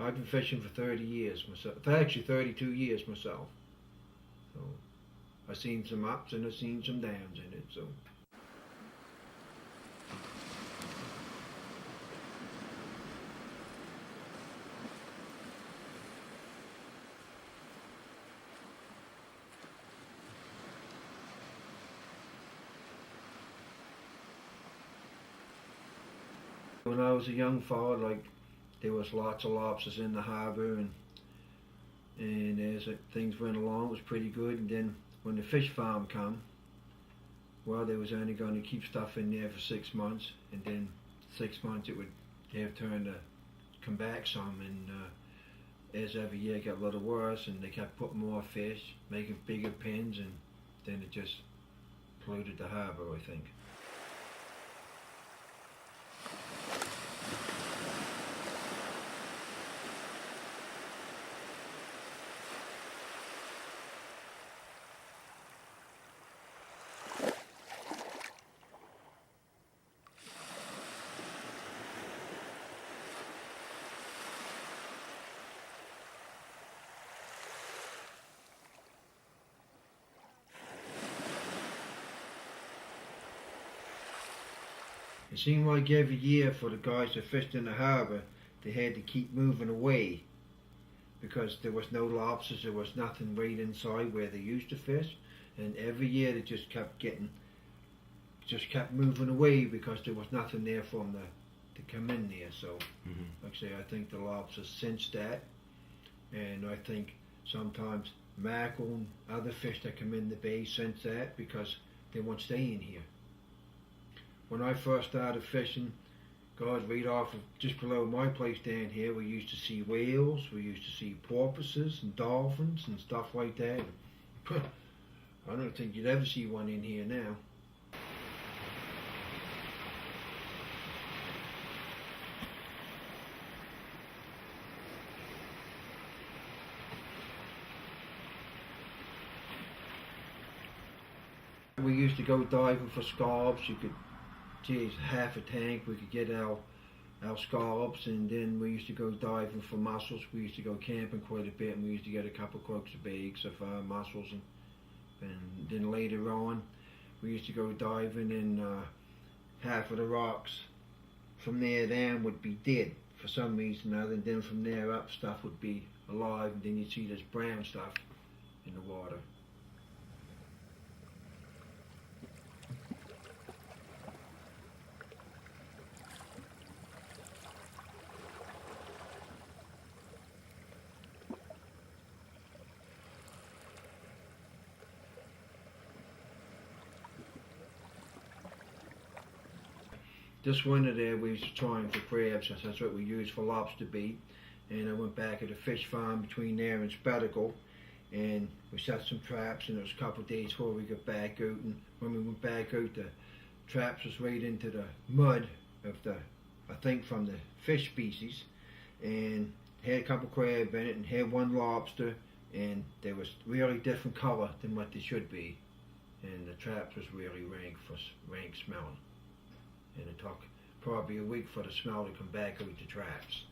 I've been fishing for 30 years myself. Actually, 32 years myself. So I've seen some ups and I've seen some downs in it. So. When I was a young fella, like there was lots of lobsters in the harbour, and as things went along, it was pretty good. And then when the fish farm come, well, they was only going to keep stuff in there for 6 months, and then 6 months it would have turned to come back some, and as every year got a little worse, and they kept putting more fish, making bigger pens, and then it just polluted the harbour, I think. It seemed like every year for the guys that fished in the harbour, they had to keep moving away because there was no lobsters, there was nothing right inside where they used to fish, and every year they just kept moving away because there was nothing there for them to come in there. So, like I say, I think the lobsters sensed that, and I think sometimes mackerel and other fish that come in the bay sense that because they won't stay in here. When I first started fishing, guys, right off of just below my place down here, we used to see whales, we used to see porpoises and dolphins and stuff like that. I don't think you'd ever see one in here now. We used to go diving for scallops. You could, geez, half a tank we could get our scallops, and then we used to go diving for mussels. We used to go camping quite a bit, and we used to get a couple of crooks of bags of mussels, and then later on we used to go diving, and half of the rocks from there down would be dead for some reason or other, and then from there up stuff would be alive, and then you'd see this brown stuff in the water. This winter there we was trying for crabs, since that's what we use for lobster bait. And I went back at a fish farm between there and Spectacle, and we set some traps, and it was a couple of days before we got back out, and when we went back out, the traps was right into the mud of the, I think from the fish species, and had a couple of crab in it, and had one lobster, and they was really different color than what they should be, and the traps was really rank smelling. And it took probably a week for the smell to come back out the traps.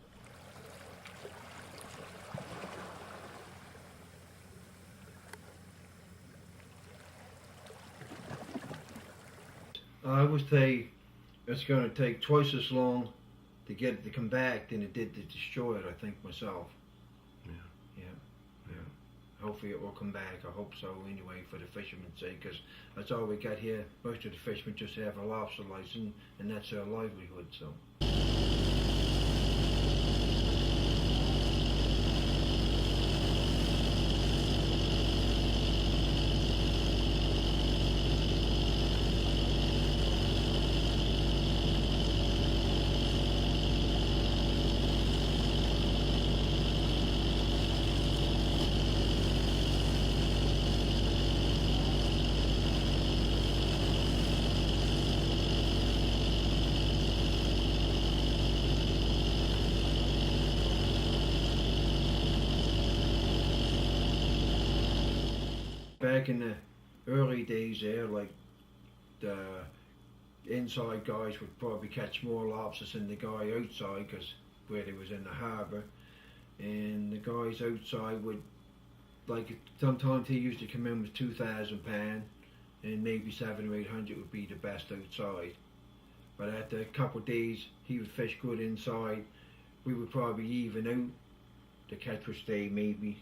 I would say it's going to take twice as long to get it to come back than it did to destroy it, I think, myself. Yeah. Hopefully it will come back. I hope so anyway, for the fishermen's sake, because that's all we got here. Most of the fishermen just have a lobster license, and that's their livelihood. So. Back in the early days there, like the inside guys would probably catch more lobsters than the guy outside, because where they was in the harbour. and the guys outside would, like, sometimes he used to come in with £2,000, and maybe 700 or 800 would be the best outside. But after a couple of days, he would fish good inside. We would probably even out. The catch would stay, maybe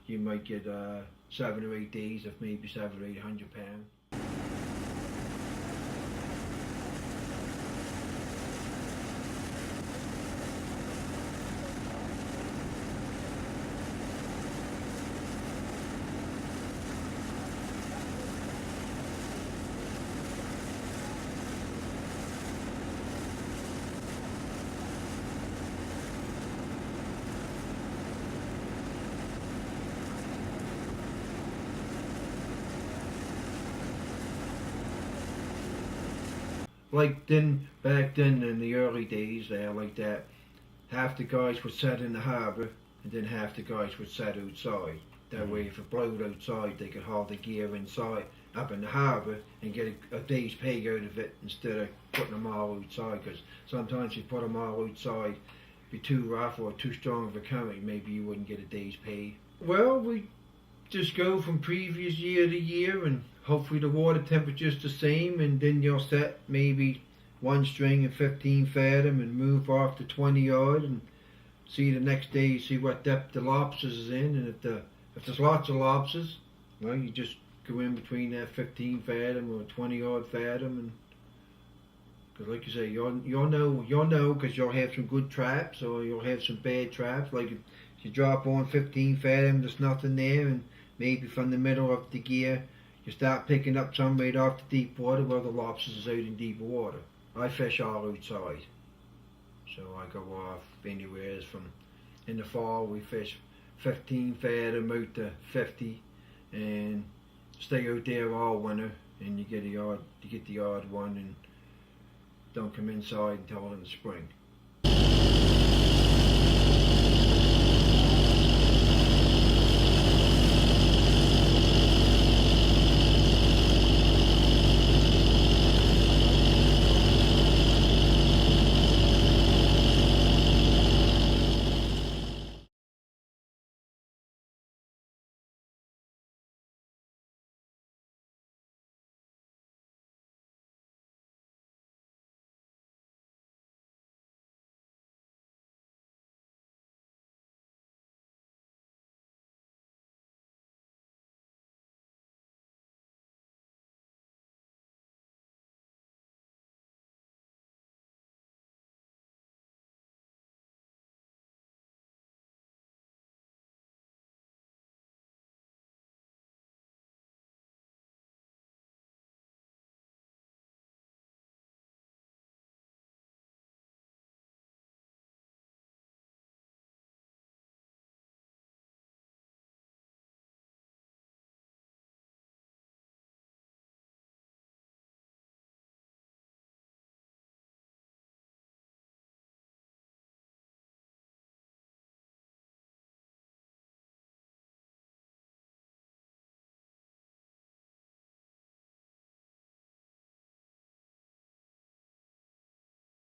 you might get 7 or 8 days of maybe 700 or 800 pounds. Like then, back then in the early days there, like that, half the guys would set in the harbour and then half the guys would set outside. That way if it blowed outside they could haul the gear inside up in the harbour and get a day's pay out of it instead of putting them all outside, because sometimes you put them all outside, be too rough or too strong of a current, maybe you wouldn't get a day's pay. Well, we just go from previous year to year, and hopefully the water temperature's the same, and then you'll set maybe one string and 15 fathom and move off to 20 yard and see the next day, see what depth the lobsters is in, and if there's lots of lobsters, well, you just go in between that 15 fathom or 20 yard fathom, and because like you say, you'll know because you'll have some good traps or you'll have some bad traps. Like if you drop on 15 fathom, there's nothing there, and maybe from the middle of the gear you start picking up some right off the deep water. Well, the lobsters is out in deep water. I fish all outside, so I go off anywhere from, in the fall we fish 15 fathom out to 50 and stay out there all winter, and you get the odd one and don't come inside until in the spring.